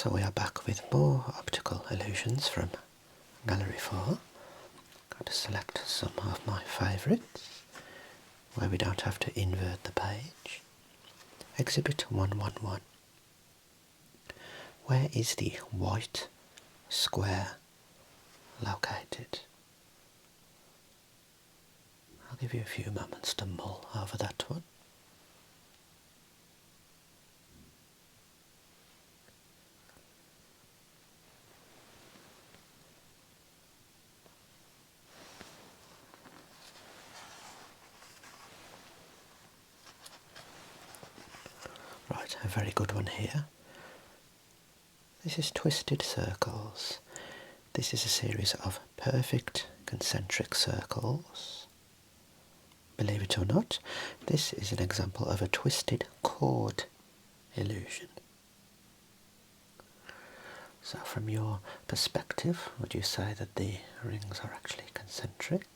So we are back with more Optical Illusions from Gallery 4. Going to select some of my favourites where we don't have to invert the page. Exhibit 111. Where is the white square located? I'll give you a few moments to mull over that one. Right, a very good one here. This is twisted circles. This is a series of perfect concentric circles. Believe it or not, this is an example of a twisted chord illusion. So from your perspective, would you say that the rings are actually concentric?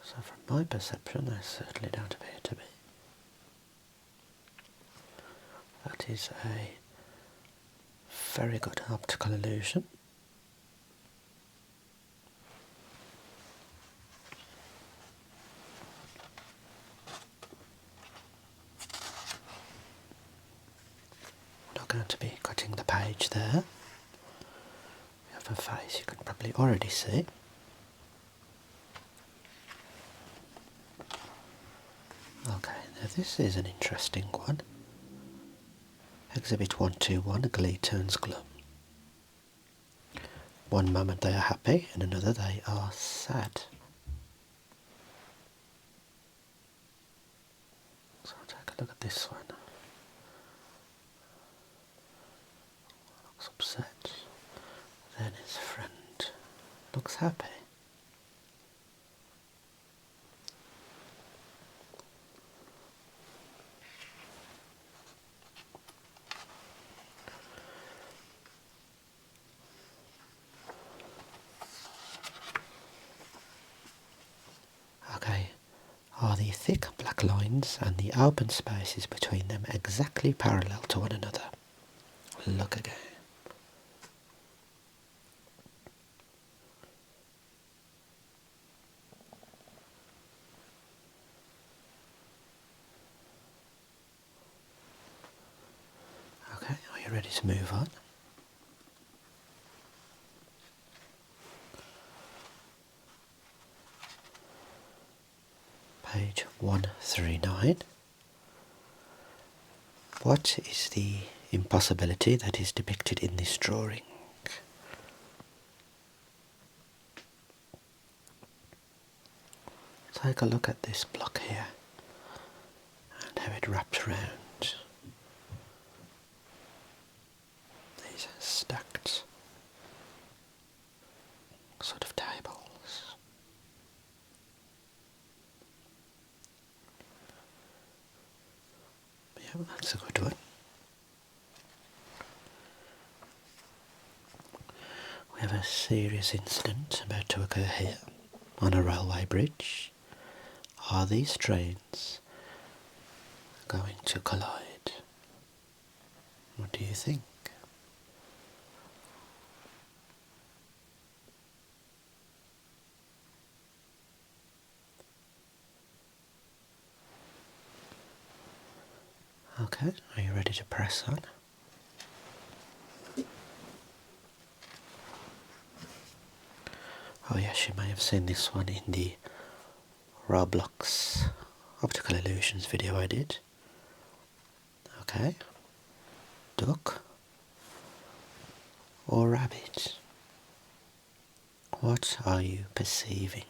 So from my perception, they certainly don't appear to be. That is a very good optical illusion. We're not going to be cutting the page there. We have a face you can probably already see. Okay, now this is an interesting one. Exhibit 121, Glee turns glum. One moment they are happy, and another they are sad. So I'll take a look at this one. Looks upset. Then his friend looks happy. Okay, are the thick black lines and the open spaces between them exactly parallel to one another? Look again. Okay, are you ready to move on? Page 139. What is the impossibility that is depicted in this drawing? Take a look at this block here and how it wraps around these stacked sort of tables. Yeah, that's a good one. We have a serious incident about to occur here on a railway bridge. Are these trains going to collide? What do you think? Okay, are you ready to press on? Oh yes, you may have seen this one in the Roblox Optical Illusions video I did. Okay, duck or rabbit? What are you perceiving?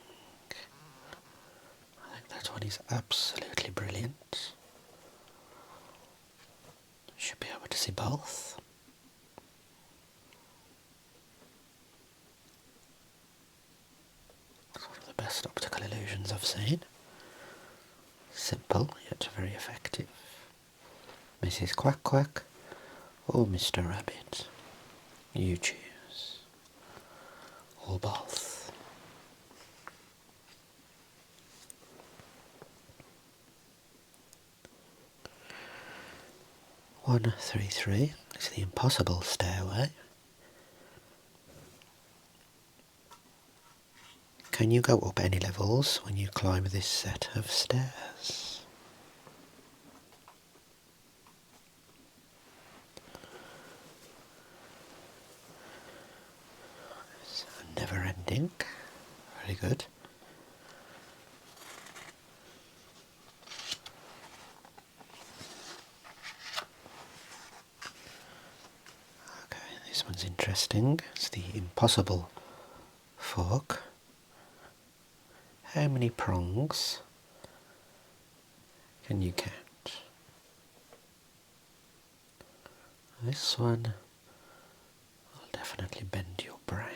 I think that one is absolutely brilliant. Should be able to see both. It's one of the best optical illusions I've seen. Simple, yet very effective. Mrs. Quack Quack or Mr. Rabbit? You choose. Or both. 133 is the impossible stairway. Can you go up any levels when you climb this set of stairs? It's never ending. Very good. Okay, this one's interesting. It's the impossible fork. How many prongs can you count? This one will definitely bend your brain.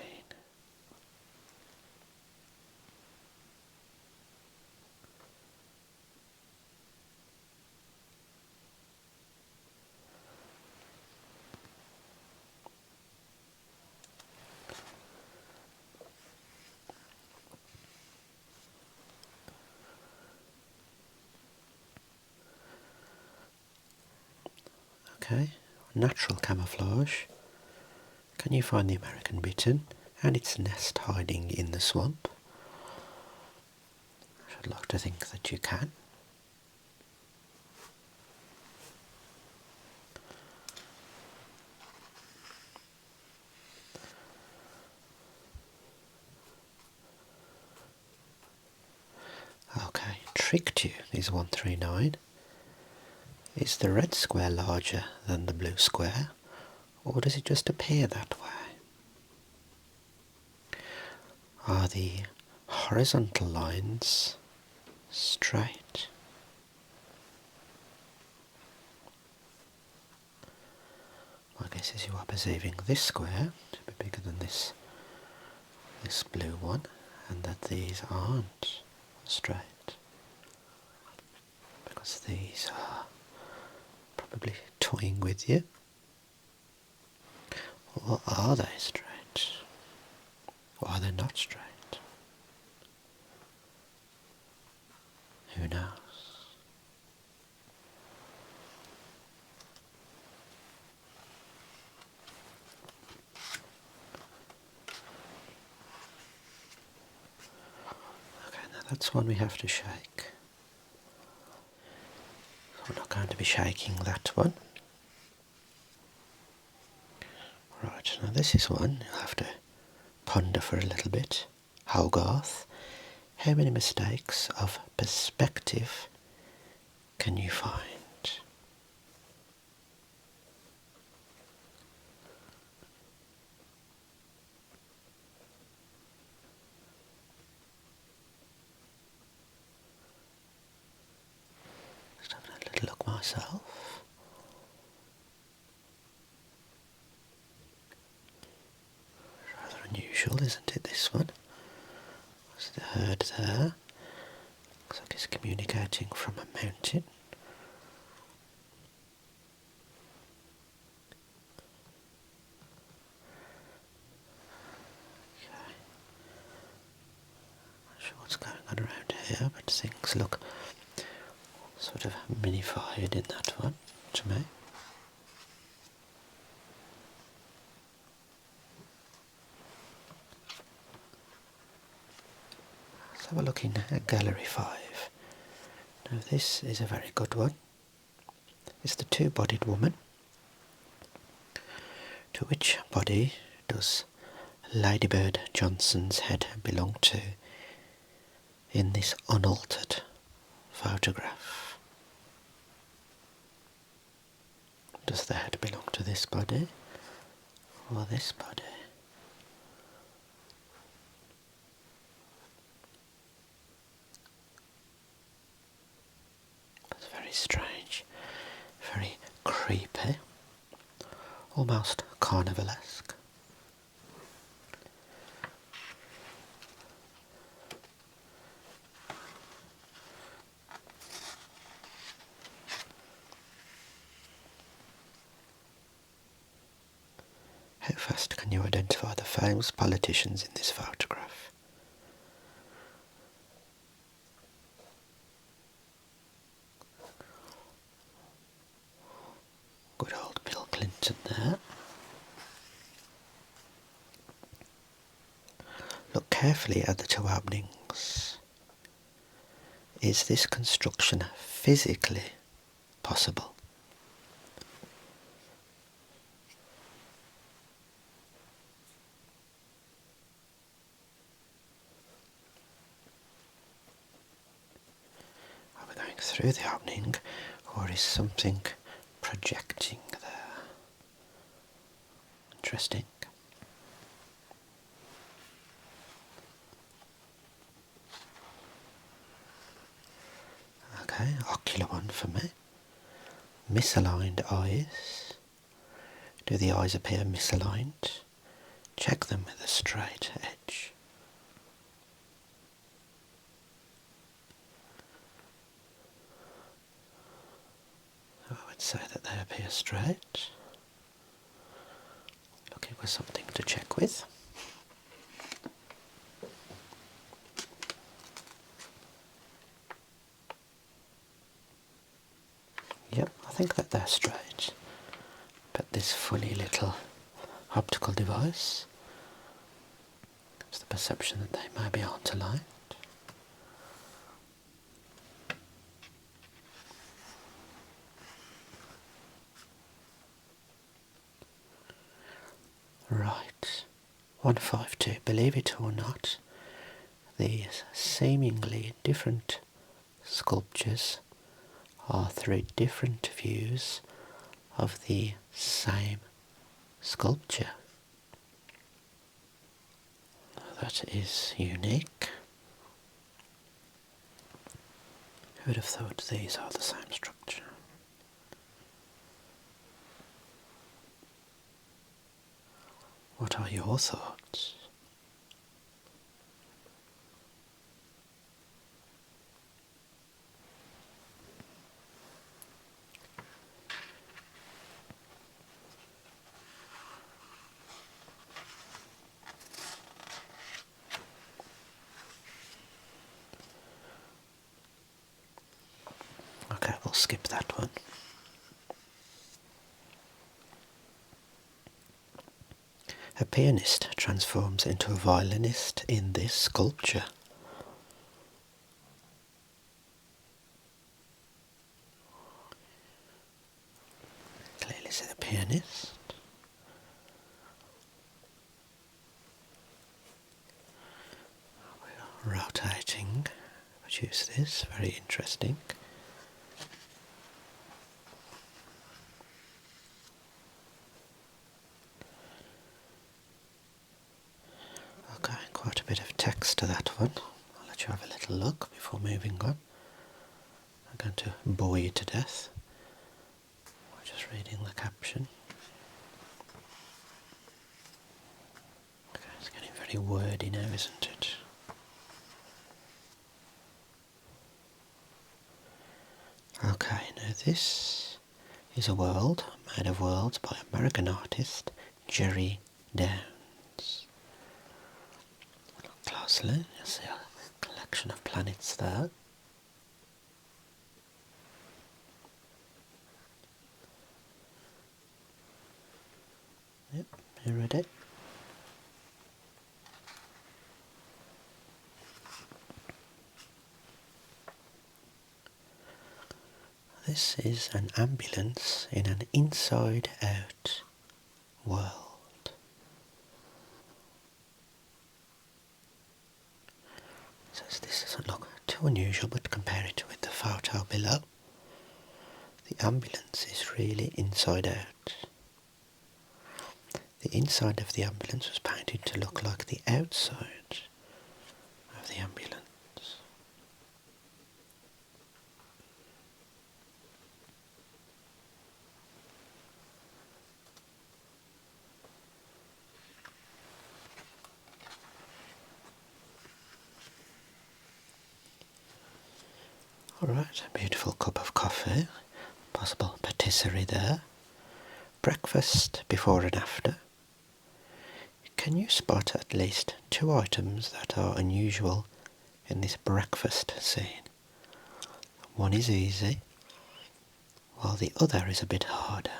Okay, natural camouflage. Can you find the American bittern and its nest hiding in the swamp? I should like to think that you can. Okay, tricked you is 139. Is the red square larger than the blue square, or does it just appear that way? Are the horizontal lines straight? My guess is you are perceiving this square to be bigger than this blue one, and that these aren't straight, because these are probably toying with you. Or are they straight? Or are they not straight? Who knows? Okay, now that's one we have to shake. We're not going to be shaking that one. Right, now this is one you'll have to ponder for a little bit. Hogarth, how many mistakes of perspective can you find? Just having a little look myself. Rather unusual, isn't it, this one? There's the herd there. Looks like it's communicating from a mountain. Okay. Not sure what's going on around here, but things look sort of minified in that one to me. Let's have a look in Gallery 5. Now this is a very good one. It's the two-bodied woman. To which body does Ladybird Johnson's head belong to in this unaltered photograph? Does the head belong to this body or this body? That's very strange, very creepy, almost carnivalesque. How fast can you identify the famous politicians in this photograph? Good old Bill Clinton there. Look carefully at the two openings. Is this construction physically possible? Are we going through the opening, or is something projecting there? Interesting. Okay, ocular one for me. Misaligned eyes. Do the eyes appear misaligned? Check them with a straight edge. I would say that they appear straight. Looking for something to check with. Yep, I think that they're straight. But this funny little optical device gives the perception that they may be aligned. Right, 152. Believe it or not, these seemingly different sculptures are three different views of the same sculpture. That is unique. Who would have thought these are the same structure? What are your thoughts? Okay, we'll skip that one. A pianist transforms into a violinist in this sculpture. Clearly see the pianist. We are rotating, produce this, very interesting. Okay, quite a bit of text to that one. I'll let you have a little look before moving on. I'm going to bore you to death. I'm just reading the caption. Okay, it's getting very wordy now, isn't it? Okay, now this is a world made of worlds by American artist Jerry Downs. Look closely, you'll see a collection of planets there. Yep, you ready? This is an ambulance in an inside-out world. Says this doesn't look too unusual, but compare it with the photo below. The ambulance is really inside out. The inside of the ambulance was painted to look like the outside of the ambulance. Alright, a beautiful cup of coffee, possible patisserie there. Breakfast before and after. Can you spot at least two items that are unusual in this breakfast scene? One is easy, while the other is a bit harder.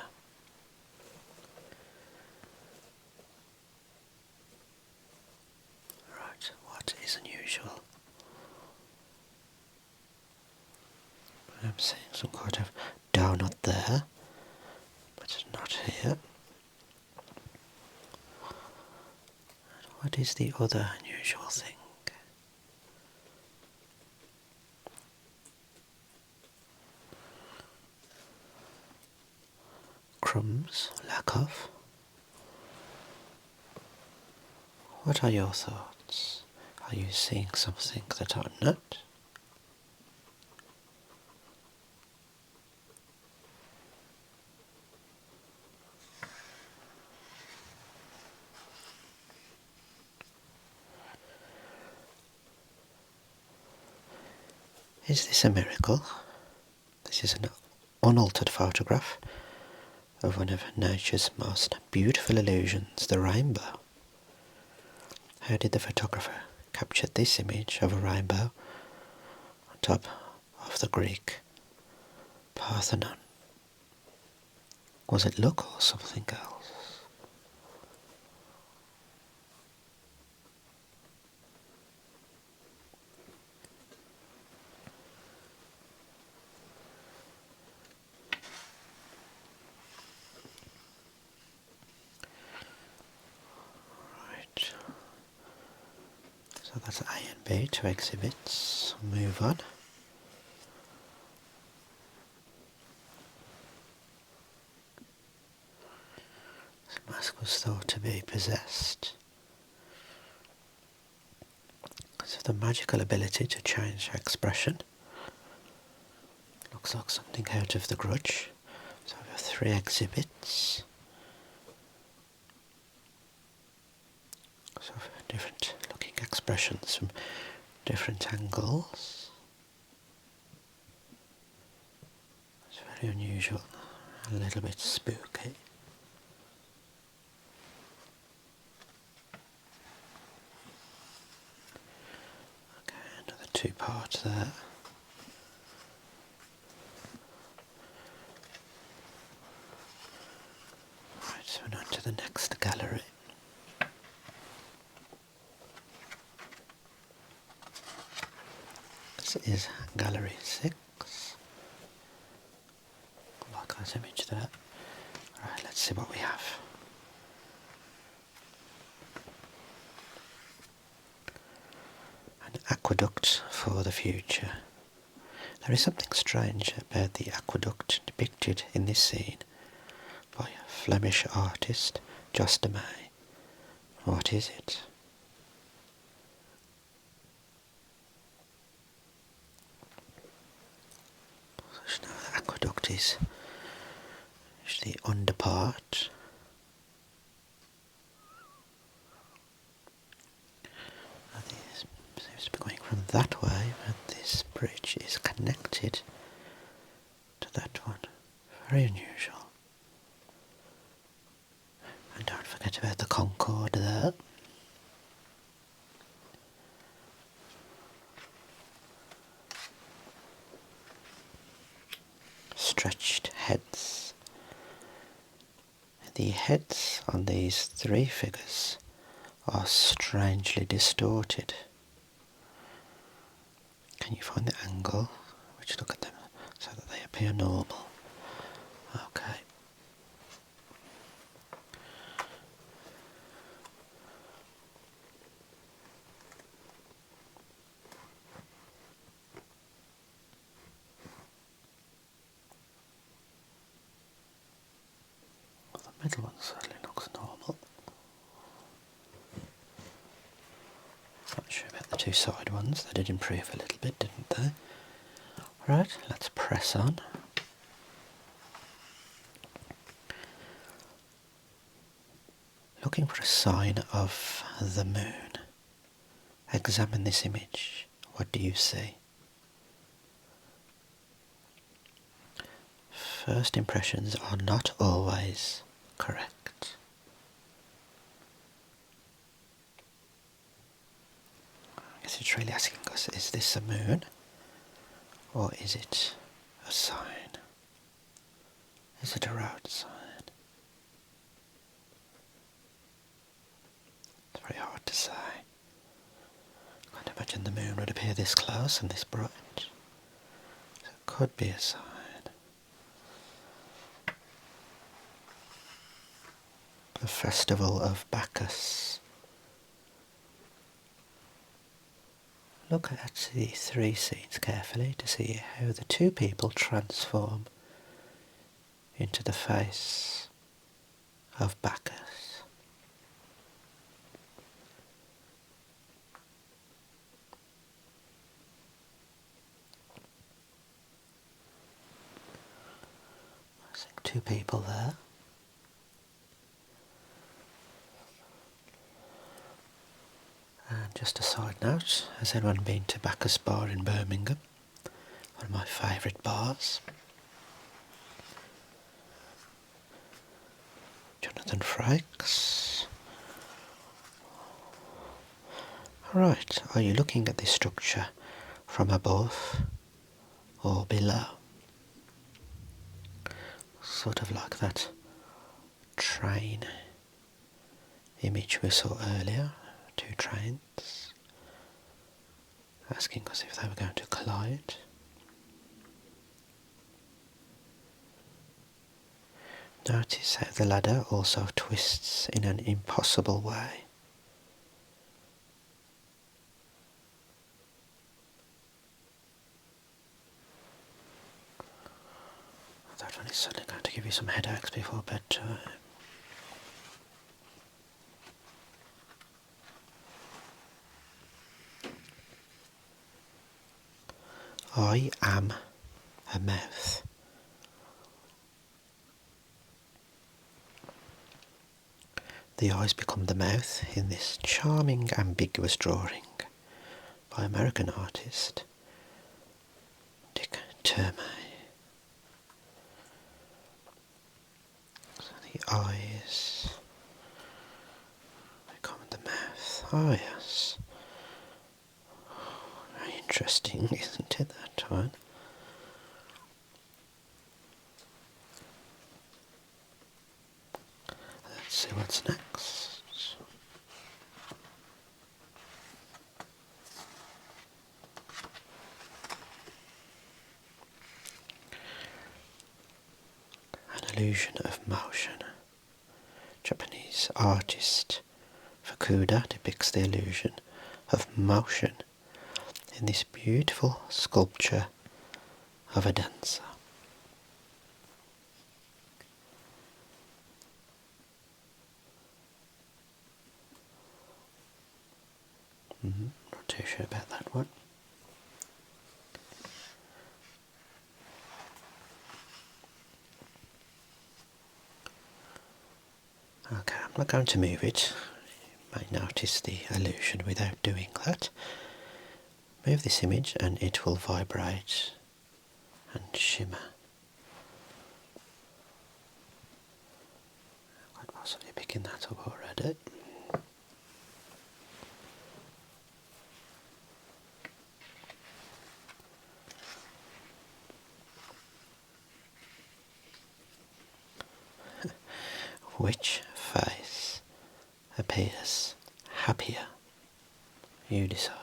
I'm seeing some kind of donut there, but it's not here. What is the other unusual thing? Crumbs, lack of. What are your thoughts? Are you seeing something that I'm not? Is this a miracle? This is an unaltered photograph of one of nature's most beautiful illusions, the rainbow. How did the photographer capture this image of a rainbow on top of the Greek Parthenon? Was it luck or something else? Right. So that's A and B, two exhibits. Move on. This mask was thought to be possessed because of the magical ability to change expression. Looks like something out of The Grudge. So we have three exhibits. So different looking expressions from different angles. It's very unusual, a little bit spooky. Okay, another two parts there. Right, so we're on to the next gallery. This is Gallery 6. I like that image there. Right, let's see what we have. An aqueduct for the future. There is something strange about the aqueduct depicted in this scene by Flemish artist Jos de May. What is it? So now the aqueduct is the underpart. This seems to be going from that way, but this bridge is connected to that one. Very unusual. And don't forget about the Concorde there. Stretched heads. The heads on these three figures are strangely distorted. Can you find the angle? Which look at them so that they appear normal. Okay. Well, the middle one certainly looks normal. Not sure about the two side ones. They did improve a little bit, didn't they? Right, let's press on. Looking for a sign of the moon. Examine this image. What do you see? First impressions are not always correct. I guess it's really asking us, is this a moon? Or is it a sign? Is it a road sign? It's very hard to say. I can't imagine the moon would appear this close and this bright. So it Could be a sign. The Festival of Bacchus. Look at the three scenes carefully to see how the two people transform into the face of Bacchus. I think two people there. And just a side note, has anyone been to Bacchus Bar in Birmingham? One of my favourite bars. Jonathan Frakes. Right, are you looking at this structure from above or below? Sort of like that train image we saw earlier, two trains, asking us if they were going to collide. Notice how the ladder also twists in an impossible way. That one is certainly going to give you some headaches before bedtime. I am a mouth. The eyes become the mouth in this charming, ambiguous drawing by American artist Dick Turmey. So the eyes become the mouth. Oh yes. Very interesting, isn't it, that one? Let's see what's next. An illusion of motion. Japanese artist Fukuda depicts the illusion of motion in this beautiful sculpture of a dancer. Not too sure about that one. Okay, I'm not going to move it. You may notice the illusion without doing that. Move this image and it will vibrate and shimmer. Quite possibly picking that up already. Which face appears happier? You decide.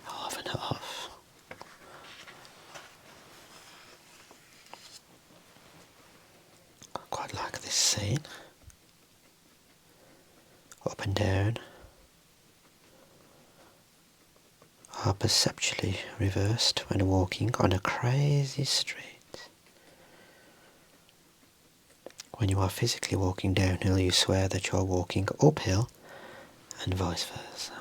Half and half. I quite like this scene. Up and down are perceptually reversed when walking on a crazy street. When you are physically walking downhill, you swear that you are walking uphill, and vice versa.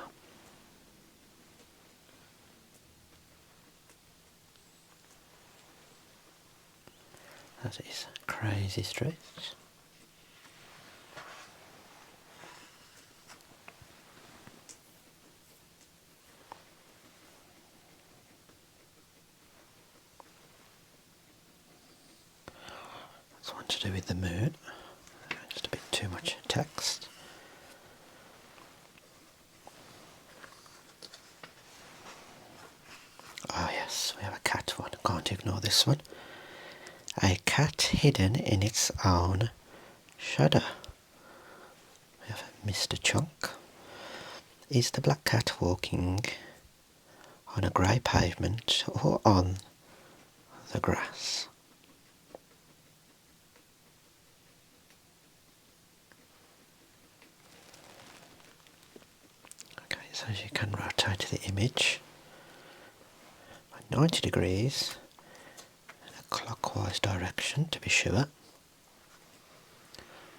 That is crazy street. That's one to do with the moon. Just a bit too much text. Ah yes, we have a cat one. Can't ignore this one. A cat hidden in its own shadow. We have Mr. Chunk. Is the black cat walking on a grey pavement or on the grass? Okay, so you can rotate the image by 90 degrees in a clockwise direction to be sure.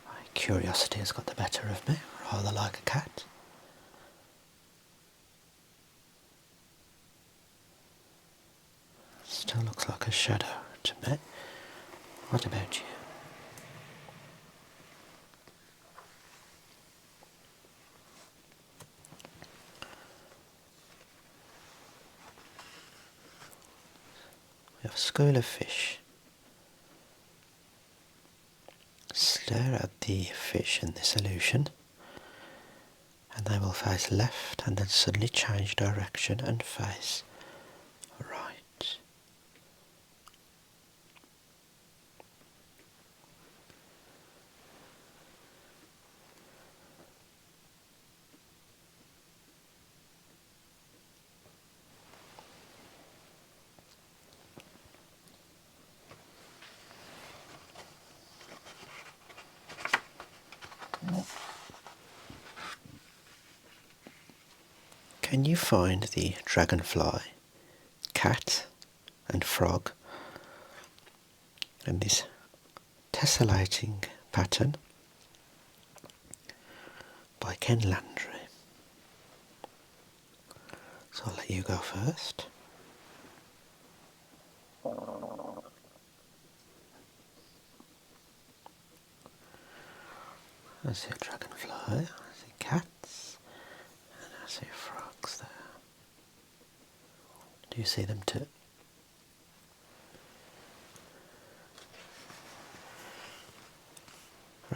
My curiosity has got the better of me, rather like a cat. Still looks like a shadow to me. What about you? We have a school of fish. Stare at the fish in this illusion and they will face left and then suddenly change direction and face right. Can you find the dragonfly, cat and frog and this tessellating pattern by Ken Landry? So I'll let you go first. I see a dragonfly, I see cats, and I see frogs there. Do you see them too?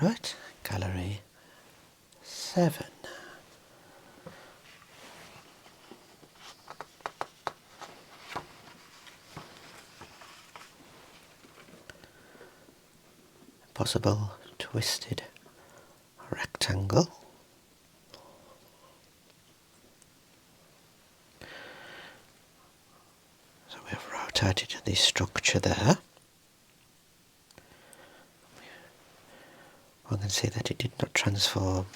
Right, gallery 7. Possible twisted rectangle. So we have rotated the structure there. One can see that it did not transform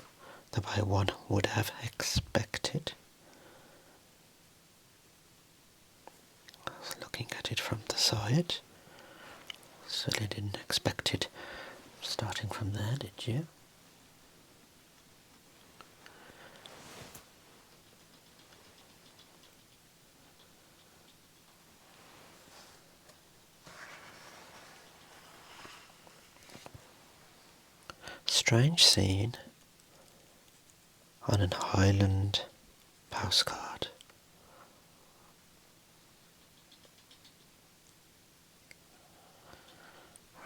the way one would have expected. I was looking at it from the side. Certainly didn't expect it starting from there, did you? Strange scene on an island postcard.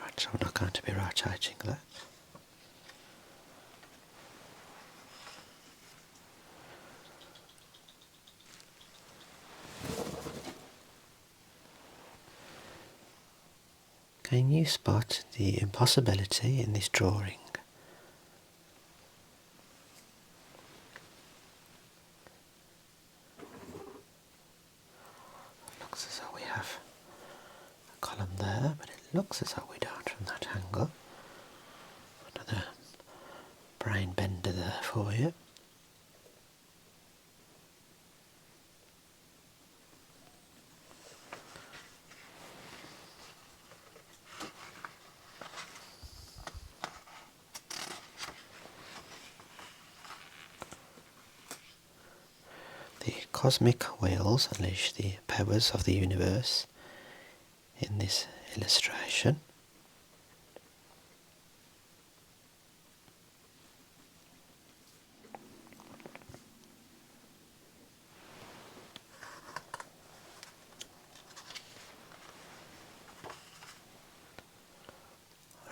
Right, so I'm not going to be rotating that. Can you spot the impossibility in this drawing? It looks as though we have a column there, but it looks as though we don't from that angle. Another brain bender there for you. The cosmic wheels unleash the powers of the universe in this illustration.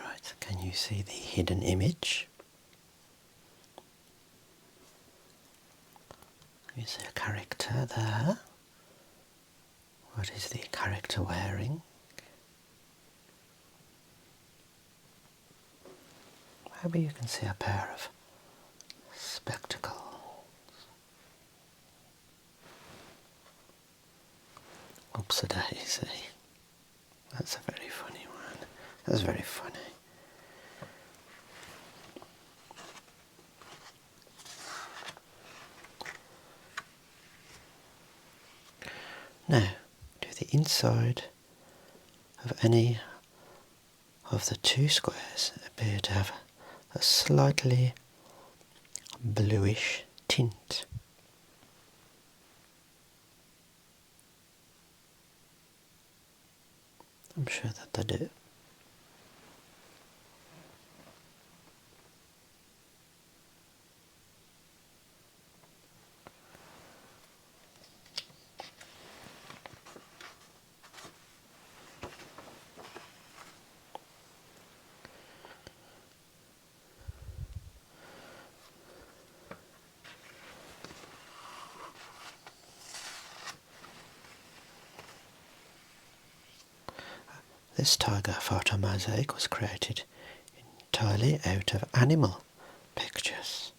Right, can you see the hidden image? You see a character there. What is the character wearing? Maybe you can see a pair of spectacles. Oops a daisy. That's a very funny one. That's very funny. Now, do the inside of any of the two squares appear to have a slightly bluish tint. I'm sure that they do. This tiger photo mosaic was created entirely out of animal pictures.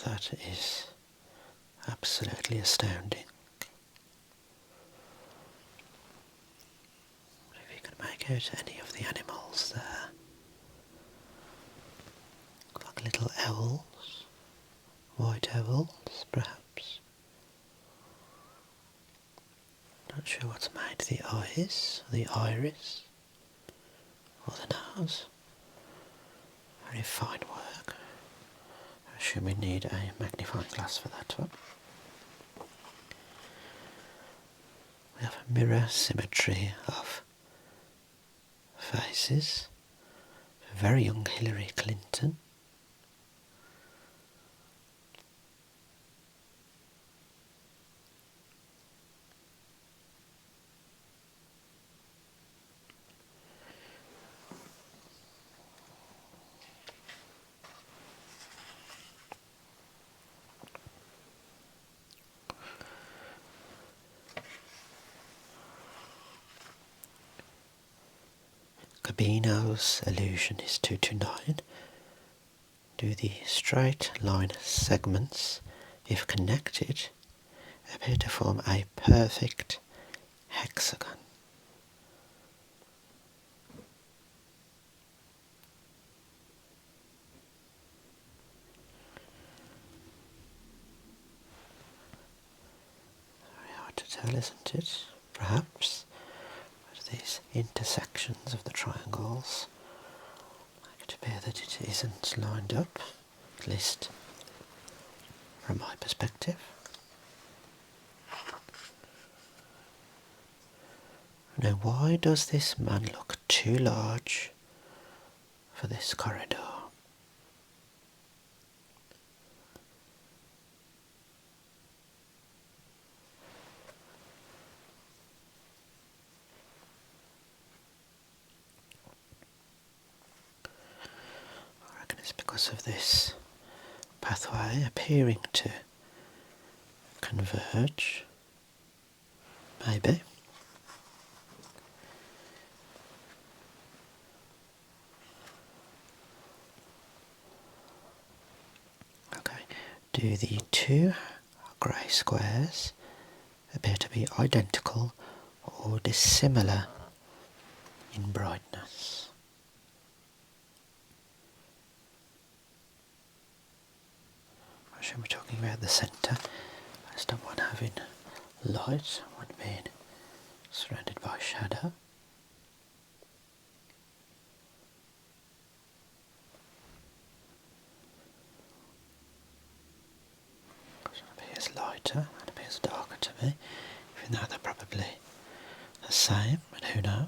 That is absolutely astounding. If you can make out any of the animals there, like little owls, white owls perhaps. Not sure what's made the eyes, the iris, or the nose. Very fine work. I assume we need a magnifying glass for that one. We have a mirror symmetry of faces. A very young Hillary Clinton. Optical Illusion is 2 to 9. Do the straight line segments, if connected, appear to form a perfect hexagon. Very hard to tell, isn't it? Perhaps. But these intersections of the triangles make it appear that it isn't lined up, at least from my perspective. Now, why does this man look too large for this corridor? I reckon it's because of this pathway appearing to converge, maybe. Okay, do the two grey squares appear to be identical or dissimilar in brightness? I assume we're talking about the centre. I just don't want having light, I want being surrounded by shadow. It appears lighter and appears darker to me, even though they're probably the same, but who knows?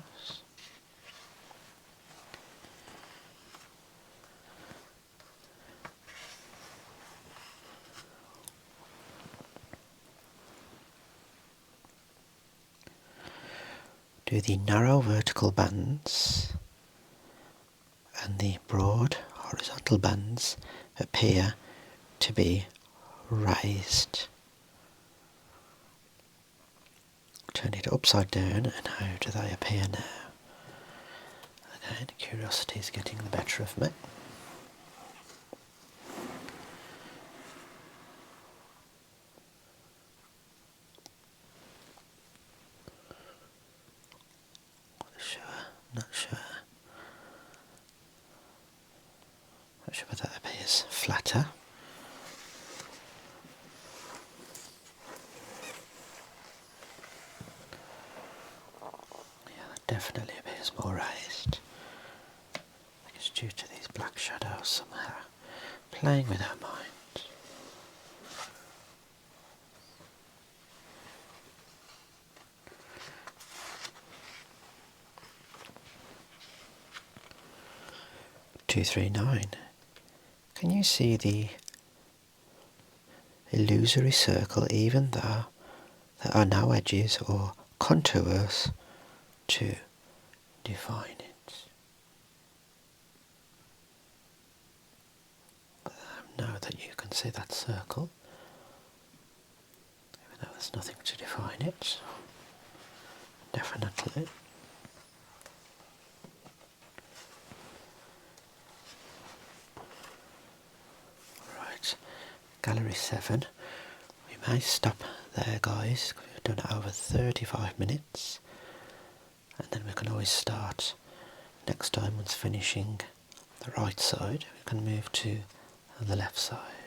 Do the narrow vertical bands and the broad horizontal bands appear to be raised? Turn it upside down, and how do they appear now? Again, curiosity is getting the better of me. Not sure whether that appears flatter. Yeah, that definitely appears more raised. I think it's due to these black shadows somehow playing with our mind. "239. Can you see the illusory circle even though there are no edges or contours to define it?" Know that you can see that circle, even though there's nothing to define it. Definitely. Right, Gallery 7. We may stop there, guys. We've done over 35 minutes. And then we can always start next time once finishing the right side. We can move to the left side.